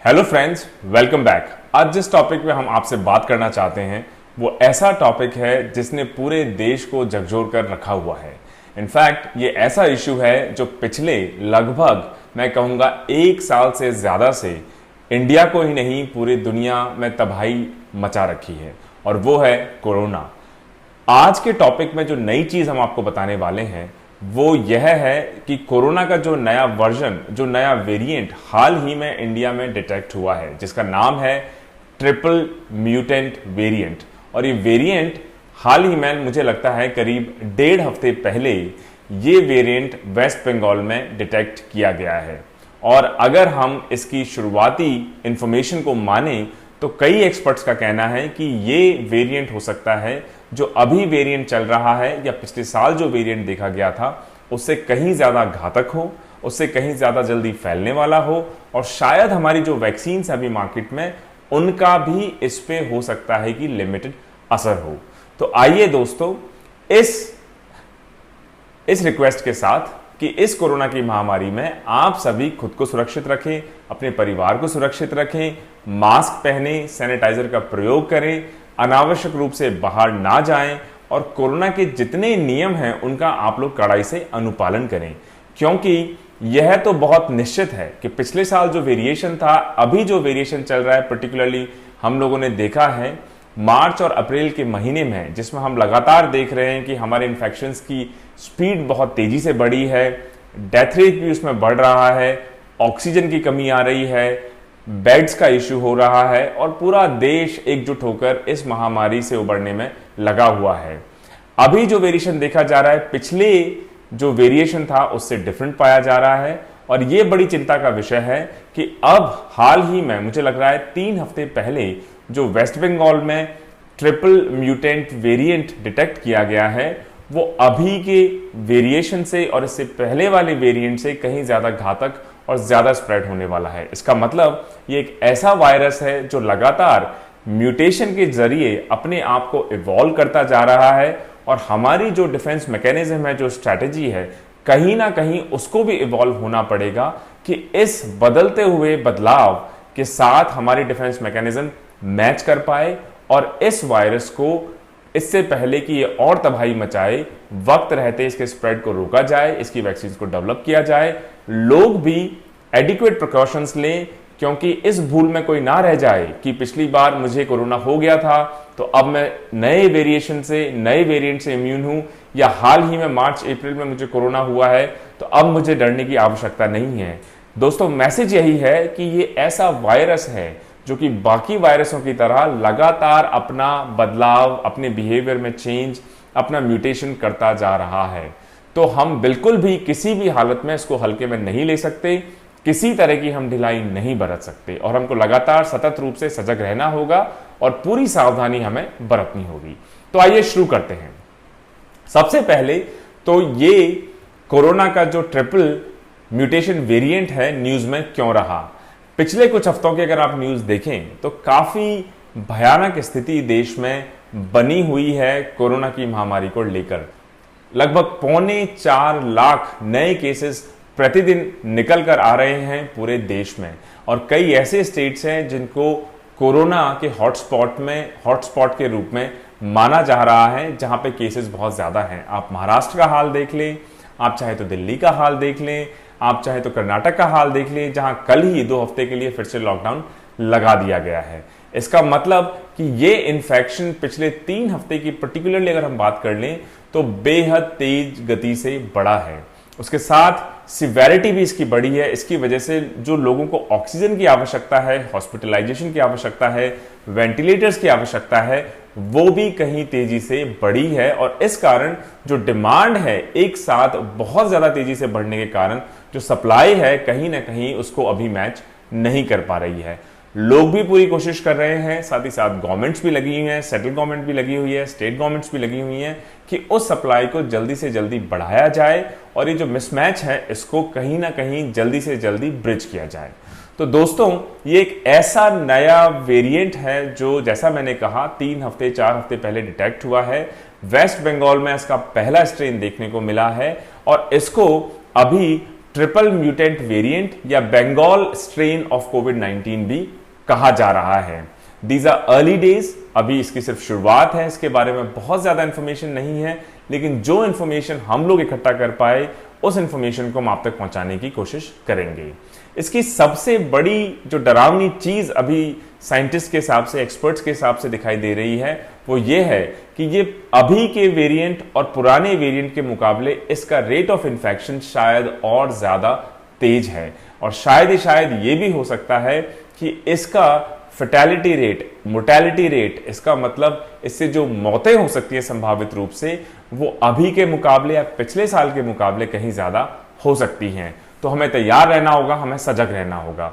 Hello friends, welcome back. आज जिस topic पे हम आपसे बात करना चाहते हैं वो ऐसा टॉपिक है जिसने पूरे देश को झकझोर कर रखा हुआ है। इनफैक्ट ये ऐसा इशू है जो पिछले लगभग मैं कहूँगा 1 साल से ज़्यादा से इंडिया को ही नहीं पूरी दुनिया में तबाही मचा रखी है, और वो है कोरोना। आज के टॉपिक में जो नई चीज़ हम आपको बताने वाले हैं वो यह है कि कोरोना का जो नया वर्जन, जो नया वेरिएंट हाल ही में इंडिया में डिटेक्ट हुआ है, जिसका नाम है ट्रिपल म्यूटेंट वेरिएंट। और ये वेरिएंट हाल ही में, मुझे लगता है करीब 1.5 हफ्ते पहले, ये वेरिएंट वेस्ट बंगाल में डिटेक्ट किया गया है। और अगर हम इसकी शुरुआती इंफॉर्मेशन को माने तो कई एक्सपर्ट्स का कहना है कि ये वेरिएंट हो सकता है जो अभी वेरिएंट चल रहा है या पिछले साल जो वेरिएंट देखा गया था उससे कहीं ज्यादा घातक हो, उससे कहीं ज्यादा जल्दी फैलने वाला हो, और शायद हमारी जो वैक्सीन है अभी मार्केट में उनका भी इस पे हो सकता है कि लिमिटेड असर हो। तो आइए दोस्तों, इस रिक्वेस्ट के साथ कि इस कोरोना की महामारी में आप सभी खुद को सुरक्षित रखें, अपने परिवार को सुरक्षित रखें, मास्क पहने, सैनिटाइजर का प्रयोग करें, अनावश्यक रूप से बाहर ना जाएं, और कोरोना के जितने नियम हैं उनका आप लोग कड़ाई से अनुपालन करें। क्योंकि यह तो बहुत निश्चित है कि पिछले साल जो वेरिएशन था, अभी जो वेरिएशन चल रहा है, पर्टिकुलरली हम लोगों ने देखा है मार्च और अप्रैल के महीने में, जिसमें हम लगातार देख रहे हैं कि हमारे इन्फेक्शंस की स्पीड बहुत तेजी से बढ़ी है, डेथ रेट भी उसमें बढ़ रहा है, ऑक्सीजन की कमी आ रही है, बेड्स का इश्यू हो रहा है, और पूरा देश एकजुट होकर इस महामारी से उबरने में लगा हुआ है। अभी जो वेरिएशन देखा जा रहा है पिछले जो वेरिएशन था उससे डिफरेंट पाया जा रहा है, और ये बड़ी चिंता का विषय है कि अब हाल ही में, मुझे लग रहा है 3 हफ्ते पहले, जो वेस्ट बंगाल में ट्रिपल म्यूटेंट वेरिएंट डिटेक्ट किया गया है वो अभी के वेरिएशन से और इससे पहले वाले वेरिएंट से कहीं ज्यादा घातक और ज्यादा स्प्रेड होने वाला है। इसका मतलब ये एक ऐसा वायरस है जो लगातार म्यूटेशन के जरिए अपने आप को इवॉल्व करता जा रहा है, और हमारी जो डिफेंस मैकेनिज्म है, जो स्ट्रैटेजी है, कहीं ना कहीं उसको भी इवॉल्व होना पड़ेगा कि इस बदलते हुए बदलाव के साथ हमारी डिफेंस मैकेनिज्म मैच कर पाए और इस वायरस को इससे पहले कि ये और तबाही मचाए, वक्त रहते इसके स्प्रेड को रोका जाए, इसकी वैक्सीन को डेवलप किया जाए, लोग भी एडिक्वेट प्रिकॉशंस लें, क्योंकि इस भूल में कोई ना रह जाए कि पिछली बार मुझे कोरोना हो गया था तो अब मैं नए वेरिएशन से, नए वेरिएंट से इम्यून हूं, या हाल ही में मार्च अप्रैल में मुझे कोरोना हुआ है तो अब मुझे डरने की आवश्यकता नहीं है। दोस्तों, मैसेज यही है कि ये ऐसा वायरस है जो कि बाकी वायरसों की तरह लगातार अपना बदलाव, अपने बिहेवियर में चेंज, अपना म्यूटेशन करता जा रहा है। तो हम बिल्कुल भी किसी भी हालत में इसको हल्के में नहीं ले सकते, किसी तरह की हम ढिलाई नहीं बरत सकते, और हमको लगातार सतत रूप से सजग रहना होगा और पूरी सावधानी हमें बरतनी होगी। तो आइए शुरू करते हैं। सबसे पहले तो ये कोरोना का जो ट्रिपल म्यूटेशन वेरिएंट है न्यूज में क्यों रहा। पिछले कुछ हफ्तों की अगर आप न्यूज देखें तो काफी भयानक स्थिति देश में बनी हुई है कोरोना की महामारी को लेकर। लगभग 4.25 लाख नए केसेस प्रतिदिन निकल कर आ रहे हैं पूरे देश में, और कई ऐसे स्टेट्स हैं जिनको कोरोना के हॉटस्पॉट के रूप में माना जा रहा है, जहां पे केसेस बहुत ज्यादा हैं। आप महाराष्ट्र का हाल देख लें, आप चाहे तो दिल्ली का हाल देख लें, आप चाहे तो कर्नाटक का हाल देख लें, जहां कल ही 2 हफ्ते के लिए फिर से लॉकडाउन लगा दिया गया है। इसका मतलब कि ये इन्फेक्शन पिछले 3 हफ्ते की पर्टिकुलरली अगर हम बात कर लें तो बेहद तेज गति से बढ़ा है। उसके साथ सिवेरिटी भी इसकी बढ़ी है। इसकी वजह से जो लोगों को ऑक्सीजन की आवश्यकता है, हॉस्पिटलाइजेशन की आवश्यकता है, वेंटिलेटर्स की आवश्यकता है, वो भी कहीं तेजी से बढ़ी है, और इस कारण जो डिमांड है एक साथ बहुत ज्यादा तेजी से बढ़ने के कारण जो सप्लाई है कहीं ना कहीं उसको अभी मैच नहीं कर पा रही है। लोग भी पूरी कोशिश कर रहे हैं, साथ ही साथ गवर्नमेंट्स भी लगी हुई हैं, सेंट्रल गवर्नमेंट भी लगी हुई है, स्टेट गवर्नमेंट्स भी लगी हुई हैं कि उस सप्लाई को जल्दी से जल्दी बढ़ाया जाए और ये जो मिसमैच है इसको कहीं ना कहीं जल्दी से जल्दी ब्रिज किया जाए। तो दोस्तों, ये एक ऐसा नया वेरिएंट है जो, जैसा मैंने कहा, 3 हफ्ते 4 हफ्ते पहले डिटेक्ट हुआ है। वेस्ट बंगाल में इसका पहला स्ट्रेन देखने को मिला है, और इसको अभी ट्रिपल म्यूटेंट वेरिएंट या बंगाल स्ट्रेन ऑफ कोविड-19 भी कहा जा रहा है। दीज आर अर्ली डेज, अभी इसकी सिर्फ शुरुआत है, इसके बारे में बहुत ज्यादा इंफॉर्मेशन नहीं है, लेकिन जो इंफॉर्मेशन हम लोग इकट्ठा कर पाए उस इंफॉर्मेशन को हम आप तक पहुंचाने की कोशिश करेंगे। इसकी सबसे बड़ी जो डरावनी चीज अभी साइंटिस्ट के हिसाब से, एक्सपर्ट्स के हिसाब से दिखाई दे रही है वो ये है कि ये अभी के वेरिएंट और पुराने वेरिएंट के मुकाबले इसका रेट ऑफ इन्फेक्शन शायद और ज्यादा तेज है, और शायद ही शायद ये भी हो सकता है कि इसका फैटेलिटी रेट, मोर्टेलिटी रेट, इसका मतलब इससे जो मौतें हो सकती है संभावित रूप से, वो अभी के मुकाबले या पिछले साल के मुकाबले कहीं ज्यादा हो सकती हैं। तो हमें तैयार रहना होगा, हमें सजग रहना होगा।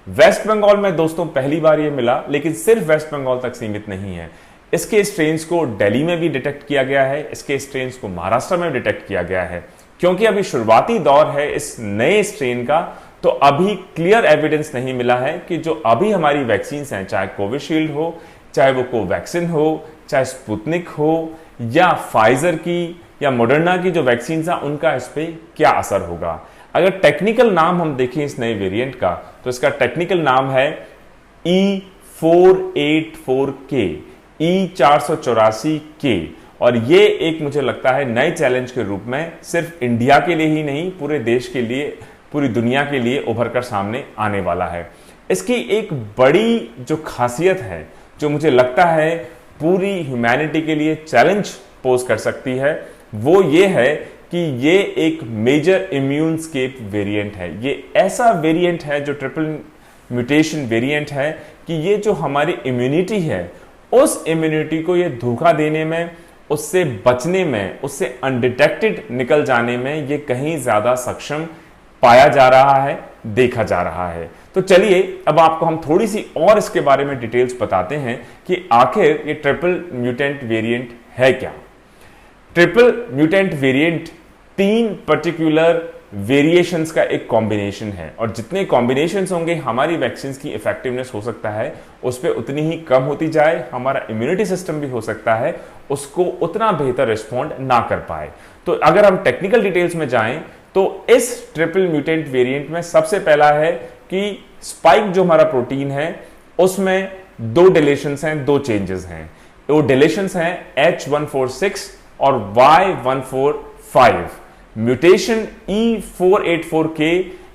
वेस्ट बंगाल में दोस्तों पहली बार ये मिला, लेकिन सिर्फ वेस्ट बंगाल तक सीमित नहीं है। इसके स्ट्रेन्स को दिल्ली में भी डिटेक्ट किया गया है, इसके स्ट्रेन्स को महाराष्ट्र में डिटेक्ट किया गया है। क्योंकि अभी शुरुआती दौर है इस नए स्ट्रेन का, तो अभी क्लियर एविडेंस नहीं मिला है कि जो अभी हमारी वैक्सीन हैं, चाहे कोविशील्ड हो, चाहे वो कोवैक्सिन हो, चाहे स्पुतनिक हो, या फाइजर की या मॉडर्ना की जो वैक्सीन हैं, उनका इस पे क्या असर होगा। अगर टेक्निकल नाम हम देखें इस नए वेरिएंट का, तो इसका टेक्निकल नाम है E484K, E484K, और ये एक मुझे लगता है नए चैलेंज के रूप में सिर्फ इंडिया के लिए ही नहीं, पूरे देश के लिए, पूरी दुनिया के लिए उभर कर सामने आने वाला है। इसकी एक बड़ी जो खासियत है, जो मुझे लगता है पूरी ह्यूमैनिटी के लिए चैलेंज पोज कर सकती है, वो ये है कि ये एक मेजर इम्यून स्केप वेरिएंट है। ये ऐसा वेरिएंट है जो ट्रिपल म्यूटेशन वेरिएंट है कि ये जो हमारी इम्यूनिटी है, उस इम्यूनिटी को ये धोखा देने में, उससे बचने में, उससे अनडिटेक्टेड निकल जाने में ये कहीं ज्यादा सक्षम पाया जा रहा है, देखा जा रहा है। तो चलिए अब आपको हम थोड़ी सी और इसके बारे में डिटेल्स बताते हैं कि आखिर ये ट्रिपल म्यूटेंट वेरिएंट है क्या। Triple mutant variant 3 particular variations का एक कॉम्बिनेशन है, और जितने कॉम्बिनेशंस होंगे हमारी वैक्सीन की इफेक्टिवनेस हो सकता है उस पर उतनी ही कम होती जाए, हमारा इम्यूनिटी सिस्टम भी हो सकता है उसको उतना बेहतर रिस्पॉन्ड ना कर पाए। तो अगर हम टेक्निकल डिटेल्स में जाएं तो इस ट्रिपल म्यूटेंट वेरिएंट में सबसे पहला है कि स्पाइक जो हमारा प्रोटीन है उसमें 2 डिलीशंस हैं, 2 चेंजेस हैं। वो डिलीशंस हैं H146 और Y145। Mutation E484K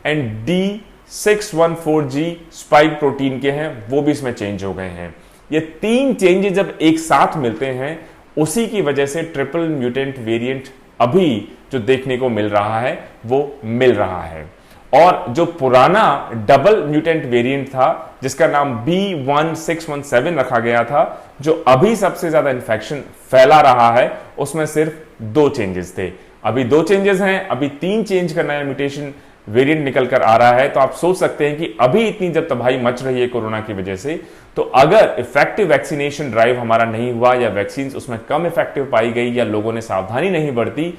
and D614G spike protein के हैं, वो भी इसमें चेंज हो गए हैं। ये 3 चेंजेस जब एक साथ मिलते हैं, उसी की वजह से ट्रिपल म्यूटेंट वेरिएंट अभी जो देखने को मिल रहा है वो मिल रहा है। और जो पुराना डबल म्यूटेंट वेरिएंट था जिसका नाम B1617 रखा गया था, जो अभी सबसे ज्यादा इन्फेक्शन फैला रहा है, उसमें सिर्फ 2 चेंजेस थे। अभी 2 चेंजेस हैं, अभी 3 चेंज का नया म्यूटेशन वेरिएंट निकल कर आ रहा है। तो आप सोच सकते हैं कि अभी इतनी जब तबाही मच रही है कोरोना की वजह से, तो अगर इफेक्टिव वैक्सीनेशन ड्राइव हमारा नहीं हुआ या वैक्सीन उसमें कम इफेक्टिव पाई गई या लोगों ने सावधानी नहीं बरती,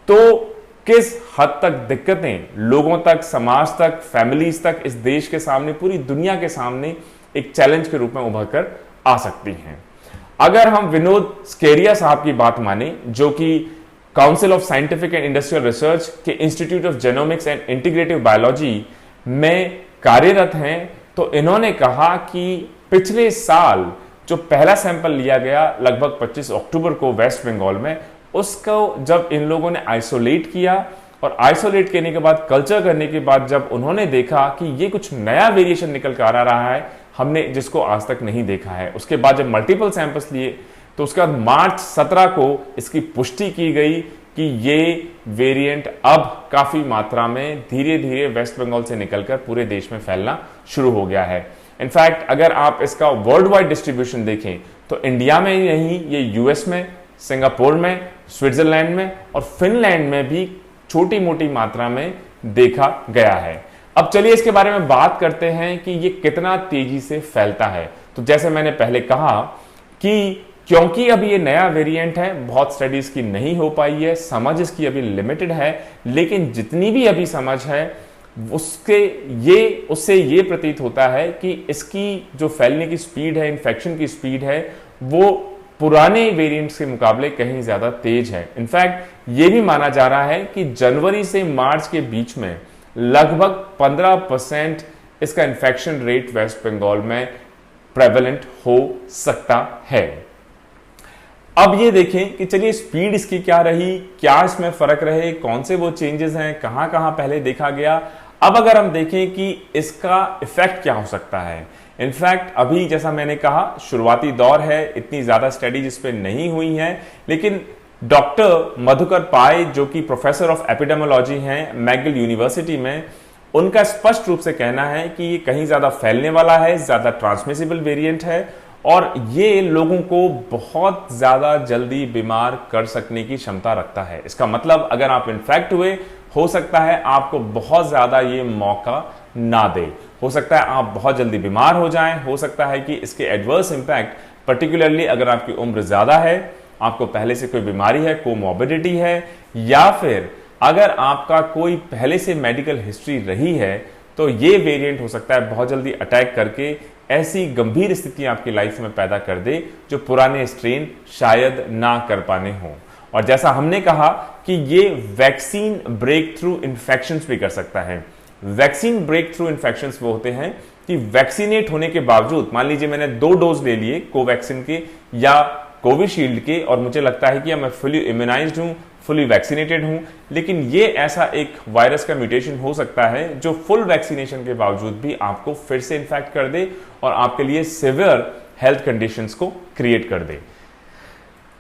तो किस हद तक दिक्कतें लोगों तक, समाज तक, फैमिलीज तक, इस देश के सामने, पूरी दुनिया के सामने एक चैलेंज के रूप में उभर कर आ सकती हैं। अगर हम विनोद स्केरिया साहब की बात माने, जो कि council of scientific and industrial research के institute of genomics and integrative biology में कार्यरत हैं, तो इन्होंने कहा कि पिछले साल जो पहला सैंपल लिया गया लगभग 25 अक्टूबर को वेस्ट बंगाल में, उसको जब इन लोगों ने आइसोलेट किया, और आइसोलेट करने के बाद, कल्चर करने के बाद जब उन्होंने देखा कि ये कुछ नया वेरिएशन निकल कर आ रहा है, हमने जिसको आज तक नहीं देखा है, उसके बाद जब मल्टीपल सैंपल्स लिए, तो उसके बाद मार्च 17 को इसकी पुष्टि की गई कि ये वेरिएंट अब काफी मात्रा में धीरे धीरे वेस्ट बंगाल से निकलकर पूरे देश में फैलना शुरू हो गया है। इनफैक्ट अगर आप इसका वर्ल्ड वाइड डिस्ट्रीब्यूशन देखें तो इंडिया में ही नहीं, ये यूएस में, सिंगापुर में, स्विट्जरलैंड में और फिनलैंड में भी छोटी मोटी मात्रा में देखा गया है। अब चलिए इसके बारे में बात करते हैं कि ये कितना तेजी से फैलता है। तो जैसे मैंने पहले कहा कि क्योंकि अभी ये नया वेरिएंट है, बहुत स्टडीज की नहीं हो पाई है, समझ इसकी अभी लिमिटेड है, लेकिन जितनी भी अभी समझ है उससे ये प्रतीत होता है कि इसकी जो फैलने की स्पीड है, इन्फेक्शन की स्पीड है, वो पुराने वेरिएंट्स के मुकाबले कहीं ज्यादा तेज है। इनफैक्ट ये भी माना जा रहा है कि जनवरी से मार्च के बीच में लगभग 15% इसका इन्फेक्शन रेट वेस्ट बंगाल में प्रेवलेंट हो सकता है। अब ये देखें कि चलिए स्पीड इसकी क्या रही, क्या इसमें फर्क रहे, कौन से वो चेंजेस हैं, कहां कहां पहले देखा गया। अब अगर हम देखें कि इसका इफेक्ट क्या हो सकता है, इनफैक्ट अभी जैसा मैंने कहा शुरुआती दौर है, इतनी ज्यादा स्टडीज इस पर नहीं हुई हैं, लेकिन डॉक्टर मधुकर पाय जो कि प्रोफेसर ऑफ एपिडेमोलॉजी हैं मैगिल यूनिवर्सिटी में, उनका स्पष्ट रूप से कहना है कि ये कहीं ज्यादा फैलने वाला है, ज्यादा ट्रांसमिसिबल वेरिएंट है और ये लोगों को बहुत ज्यादा जल्दी बीमार कर सकने की क्षमता रखता है। इसका मतलब अगर आप इन्फेक्ट हुए, हो सकता है आपको बहुत ज्यादा ये मौका ना दे, हो सकता है आप बहुत जल्दी बीमार हो जाएं, हो सकता है कि इसके एडवर्स इंपैक्ट पर्टिकुलरली अगर आपकी उम्र ज्यादा है, आपको पहले से कोई बीमारी है, कोमॉर्बिडिटी है, या फिर अगर आपका कोई पहले से मेडिकल हिस्ट्री रही है, तो ये वेरिएंट हो सकता है बहुत जल्दी अटैक करके ऐसी गंभीर स्थिति आपकी लाइफ में पैदा कर दे जो पुराने स्ट्रेन शायद ना कर पाने हो। और जैसा हमने कहा कि ये वैक्सीन ब्रेक थ्रू इन्फेक्शंस भी कर सकता है। वैक्सीन ब्रेक थ्रू इन्फेक्शंस वो होते हैं कि वैक्सीनेट होने के बावजूद, मान लीजिए मैंने 2 डोज ले लिए कोवैक्सीन के या कोविशील्ड के और मुझे लगता है कि मैं फुली इम्यूनाइज्ड हूं, फुली वैक्सीनेटेड हूं, लेकिन ये ऐसा एक वायरस का म्यूटेशन हो सकता है जो फुल वैक्सीनेशन के बावजूद भी आपको फिर से इन्फेक्ट कर दे और आपके लिए सिवियर हेल्थ कंडीशंस को क्रिएट कर दे।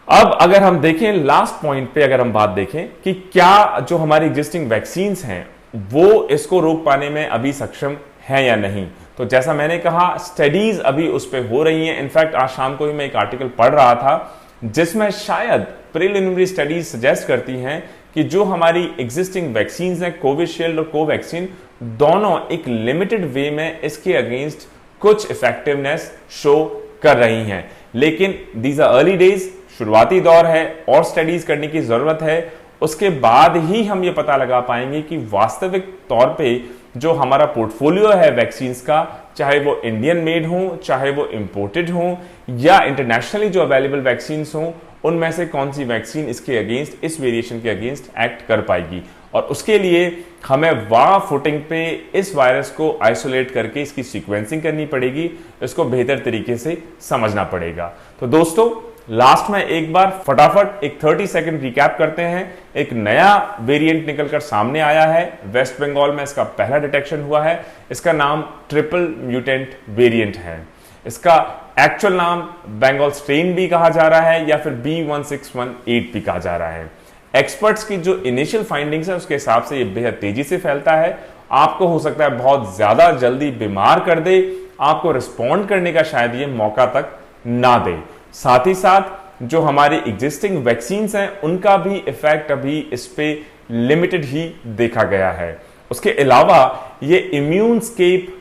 अब अगर हम देखें लास्ट पॉइंट पे, अगर हम बात देखें कि क्या जो हमारी एग्जिस्टिंग वैक्सीन्स हैं वो इसको रोक पाने में अभी सक्षम है या नहीं, तो जैसा मैंने कहा स्टडीज अभी उस पर हो रही हैं। इनफैक्ट आज शाम को ही मैं एक आर्टिकल पढ़ रहा था जिसमें शायद प्रिलिमिनरी स्टडीज सजेस्ट करती हैं कि जो हमारी एग्जिस्टिंग वैक्सीन्स हैं कोविशील्ड और कोवैक्सीन, दोनों एक लिमिटेड वे में इसके अगेंस्ट कुछ इफेक्टिवनेस शो कर रही हैं। लेकिन दीज आर अर्ली डेज, शुरुआती दौर है और स्टडीज करने की जरूरत है। उसके बाद ही हम ये पता लगा पाएंगे कि वास्तविक तौर पे जो हमारा पोर्टफोलियो है वैक्सीन्स का, चाहे वो इंडियन मेड हो, चाहे वो इंपोर्टेड हो या इंटरनेशनली जो अवेलेबल वैक्सीन्स हो, उनमें से कौन सी वैक्सीन इसके अगेंस्ट, इस वेरिएशन के अगेंस्ट एक्ट कर पाएगी। और उसके लिए हमें वाह फुटिंग पे इस वायरस को आइसोलेट करके इसकी सीक्वेंसिंग करनी पड़ेगी, इसको बेहतर तरीके से समझना पड़ेगा। तो दोस्तों लास्ट में एक बार फटाफट एक 30 सेकंड रिकैप करते हैं। एक नया वेरिएंट निकलकर सामने आया है, वेस्ट बंगाल में इसका पहला डिटेक्शन हुआ है। इसका नाम ट्रिपल म्यूटेंट वेरिएंट है। इसका एक्चुअल नाम बंगाल स्ट्रेन भी कहा जा रहा है या फिर B1618 भी कहा जा रहा है। एक्सपर्ट्स की जो इनिशियल फाइंडिंग्स है उसके हिसाब से ये बेहद तेजी से फैलता है, आपको हो सकता है बहुत ज्यादा जल्दी बीमार कर दे, आपको रिस्पॉन्ड करने का शायद ये मौका तक ना दे। साथ ही साथ जो हमारी एग्जिस्टिंग वैक्सीन्स हैं उनका भी इफेक्ट अभी इस पे लिमिटेड ही देखा गया है। उसके अलावा ये इम्यून स्केप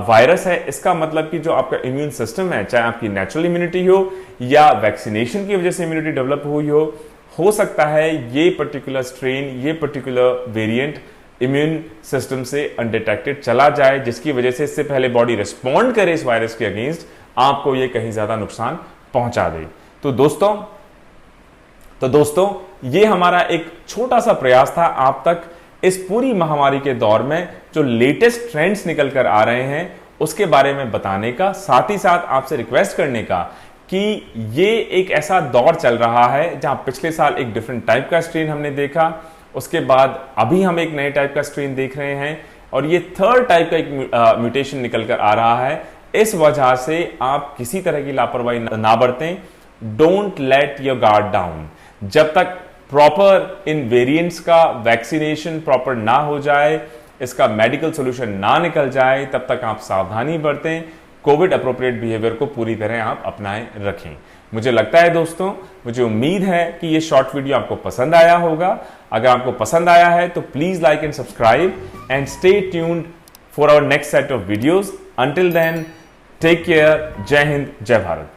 वायरस है। इसका मतलब कि जो आपका इम्यून सिस्टम है, चाहे आपकी नेचुरल इम्यूनिटी हो या वैक्सीनेशन की वजह से इम्यूनिटी डेवलप हुई हो सकता है ये पर्टिकुलर स्ट्रेन, ये पर्टिकुलर वेरिएंट इम्यून सिस्टम से अनडिटेक्टेड चला जाए, जिसकी वजह से इससे पहले बॉडी रिस्पॉन्ड करे इस वायरस के अगेंस्ट, आपको ये कहीं ज्यादा नुकसान पहुंचा दे। तो दोस्तों ये हमारा एक छोटा सा प्रयास था आप तक इस पूरी महामारी के दौर में जो लेटेस्ट ट्रेंड्स निकल कर आ रहे हैं उसके बारे में बताने का, साथ ही साथ आपसे रिक्वेस्ट करने का कि ये एक ऐसा दौर चल रहा है जहां पिछले साल एक डिफरेंट टाइप का स्ट्रेन हमने देखा, उसके बाद अभी हम एक नए टाइप का स्ट्रेन देख रहे हैं और ये थर्ड टाइप का एक म्यूटेशन निकल कर आ रहा है। इस वजह से आप किसी तरह की लापरवाही ना बरतें। Don't let your guard down. जब तक प्रॉपर इन वेरिएंट्स का वैक्सीनेशन प्रॉपर ना हो जाए, इसका मेडिकल सॉल्यूशन ना निकल जाए, तब तक आप सावधानी बरतें, कोविड अप्रोप्रिएट बिहेवियर को पूरी तरह आप अपनाए रखें। मुझे लगता है दोस्तों, मुझे उम्मीद है कि ये शॉर्ट वीडियो आपको पसंद आया होगा। अगर आपको पसंद आया है तो please like and subscribe and stay tuned for our next set of videos. Until then, take care. जय हिंद, जय भारत।